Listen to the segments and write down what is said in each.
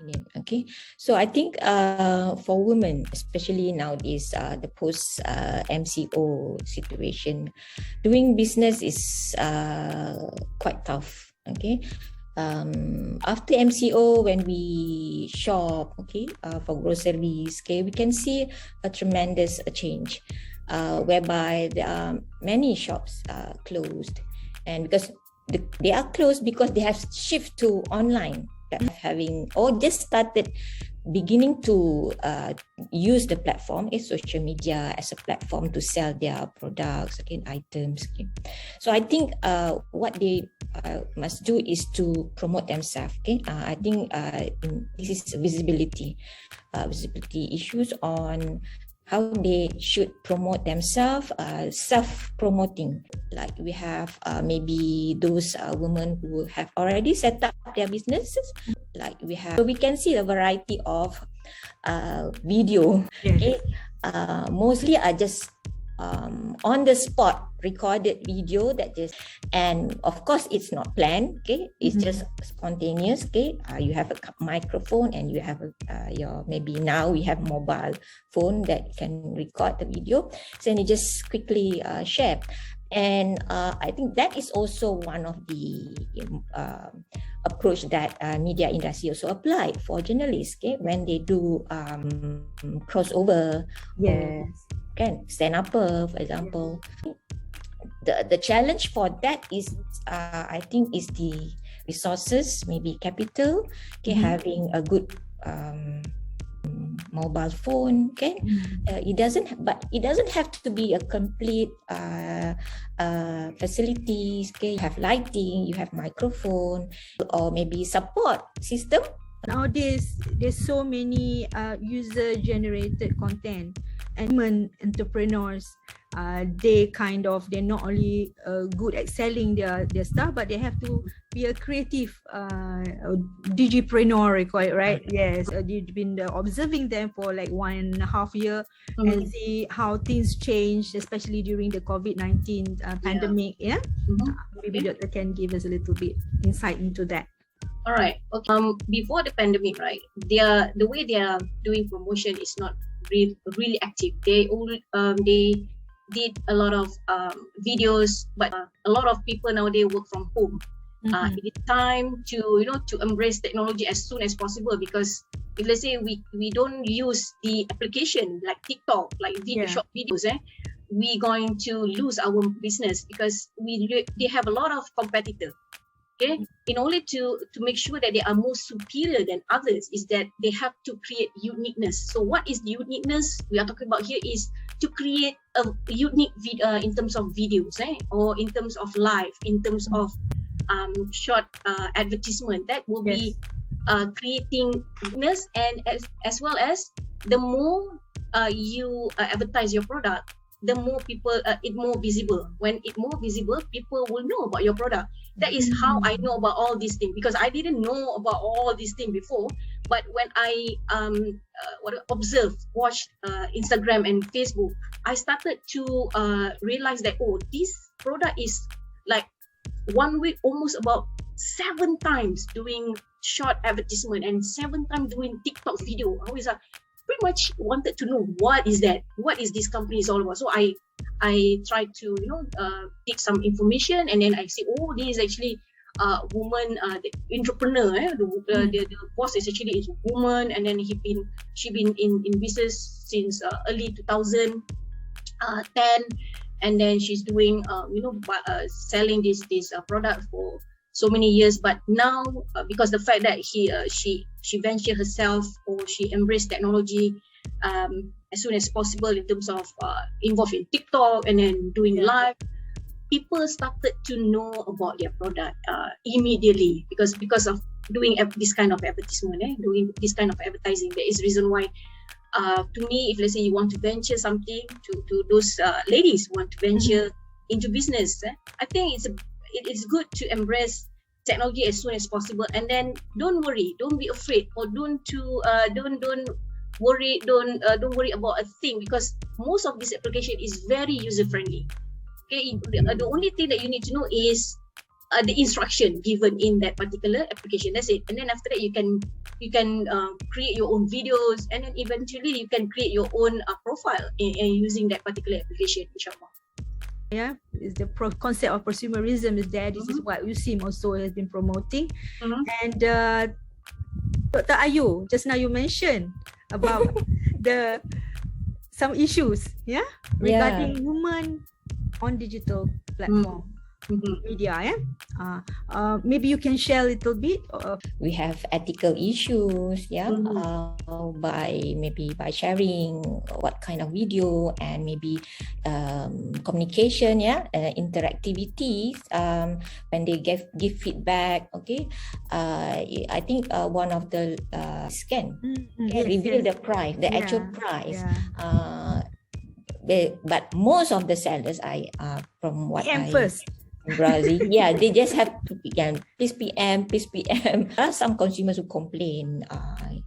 opinion. Okay, so I think for women, especially nowadays, the post MCO situation, doing business is quite tough. Okay, after MCO, when we shop, okay, for groceries, okay, we can see a tremendous change, whereby there are many shops closed, and because they are closed because they have shift to online, having or just started beginning to use the platform, social media as a platform to sell their products, okay, items. Okay. So I think what they must do is to promote themselves. Okay, I think this is visibility issues on how they should promote themselves, self-promoting. Like we have maybe those women who have already set up their businesses. Like we have, so we can see a variety of video. Yes. Okay, mostly are just on the spot recorded video that just, and of course it's not planned. Okay, it's just spontaneous. Okay, you have a microphone and you have your, maybe now we have mobile phone that can record the video, so you just quickly share. And I think that is also one of the approach that media industry also apply for journalists. Okay, when they do crossover, Yes, can stand upper, for example. The challenge for that is I think is the resources, maybe capital. Okay, having a good mobile phone. Okay, it doesn't have to be a complete facilities. Okay, you have lighting, you have microphone, or maybe support system. nowadays there's so many user-generated content, and women entrepreneurs, they're not only good at selling their stuff, but they have to be a creative digipreneur, right? Yes, you've been observing them for like 1.5 years and see how things changed, especially during the COVID-19 pandemic. Maybe Dr. can give us a little bit insight into that. All right. Okay. Before the pandemic, right? The way they are doing promotion is not really active. They did a lot of videos, but a lot of people nowadays work from home. It is time to embrace technology as soon as possible, because if let's say we don't use the application like TikTok, like short videos, we're going to lose our business, because they have a lot of competitors. Okay, in order to make sure that they are more superior than others, is that they have to create uniqueness. So what is the uniqueness we are talking about here is to create a unique in terms of videos, or in terms of live, in terms of short advertisement. That will be creating uniqueness, and as well as the more you advertise your product, the more people it more visible. When it more visible, people will know about your product. That is how I know about all these things, because I didn't know about all these things before. But when I watched Instagram and Facebook, I started to realize that this product is like 1 week almost about 7 times doing short advertisement and 7 times doing TikTok video. I was pretty much wanted to know what is this company is all about. So I tried to take some information, and then I see, this is actually woman, the entrepreneur. The boss is actually a woman, and then she been in business since early 2010, and then she's doing selling this product for so many years. But now because the fact that she ventured herself, or she embraced technology as soon as possible in terms of involved in TikTok and then doing live, people started to know about their product immediately, because of doing this kind of advertisement, doing this kind of advertising. There is reason why to me, if let's say you want to venture something, to those ladies who want to venture into business, I think it is good to embrace technology as soon as possible, and then don't worry, don't be afraid, or don't worry about a thing, because most of this application is very user friendly. Okay, the only thing that you need to know is the instruction given in that particular application. That's it. And then after that, you can create your own videos, and then eventually you can create your own profile in using that particular application, inshallah. Yeah, is the concept of consumerism is there. This is what USIM also has been promoting. And Dr. Ayu, just now you mentioned about some issues, regarding women on digital platform. Media, maybe you can share a little bit. We have ethical issues, by sharing what kind of video, and maybe communication, interactivities, when they give feedback. I think one of the scan reveal the price, the actual price. But most of the sellers, from what first. Brazil, they just have to please PM. There are some consumers who complain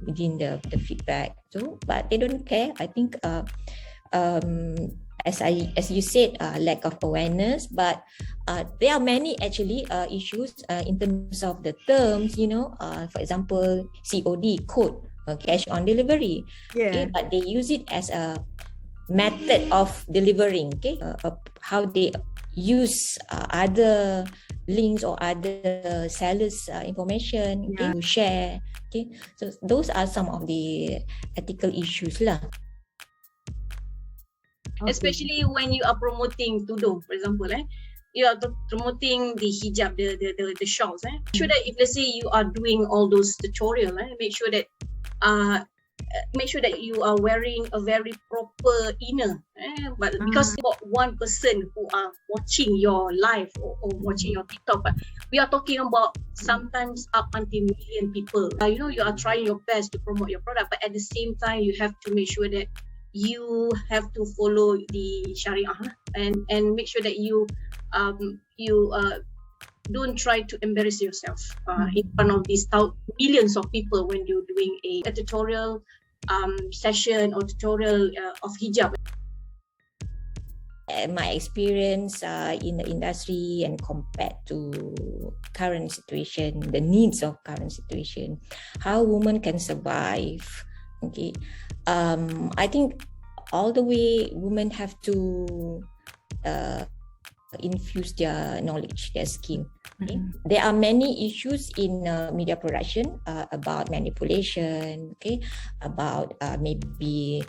within the feedback too, but they don't care. I think as you said, lack of awareness, but there are many actually issues in terms of the terms. For example, COD, code, cash on delivery. But they use it as a method of delivering. How they use other links or other sellers information to share. So those are some of the ethical issues lah. Especially when you are promoting tudung, for example, you are promoting the hijab, the shawls. Make sure that if let's say you are doing all those tutorial, make sure that you are wearing a very proper inner, but because about one person who are watching your live or watching your TikTok, but we are talking about sometimes up until million people. You are trying your best to promote your product, but at the same time you have to make sure that you have to follow the Sharia, and make sure that you don't try to embarrass yourself in front of these millions of people when you're doing a tutorial session or tutorial of hijab. My experience in the industry and compared to current situation, the needs of current situation, how women can survive. I think all the way women have to infuse their knowledge, their skill. There are many issues in media production about manipulation, about maybe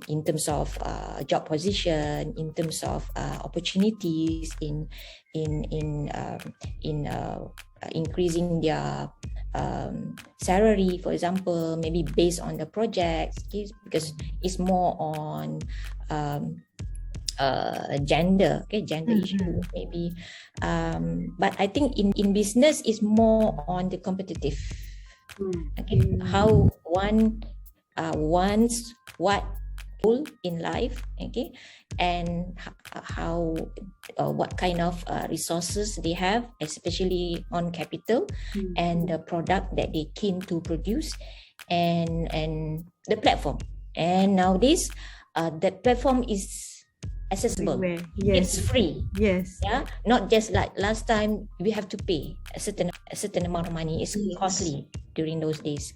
in terms of job position, in terms of opportunities in increasing their salary, for example, maybe based on the projects, because it's more on gender issue maybe, but I think in business is more on the competitive. How one wants what goal in life, and how what kind of resources they have, especially on capital and the product that they keen to produce, and the platform. And nowadays that platform is accessible. It's free. Not just like last time we have to pay a certain amount of money. It's costly during those days.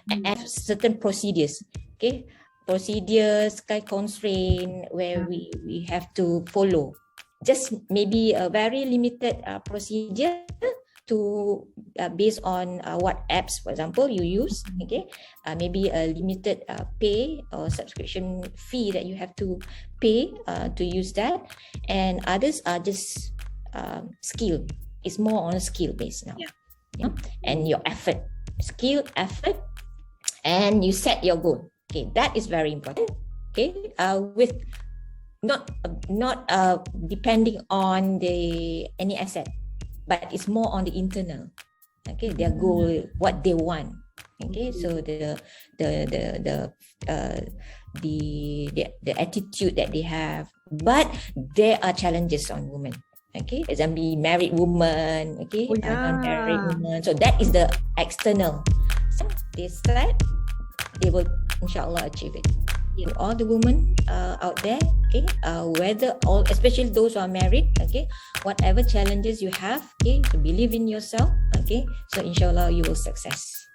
And certain procedures. Procedures, constraint where we have to follow. Just maybe a very limited procedure to based on what apps, for example, you use. Maybe a limited pay or subscription fee that you have to pay to use that, and others are just skill. It's more on skill based now. And your effort, skill, effort, and you set your goal. That is very important. With not depending on any asset, but it's more on the internal. Their goal, what they want. So the attitude that they have. But there are challenges on women. Example, married woman, non-married woman. So that is the external. So they said they will inshallah achieve it. all the women out there, okay, whether all, especially those who are married, okay, whatever challenges you have, okay, to believe in yourself, okay, so inshallah you will success.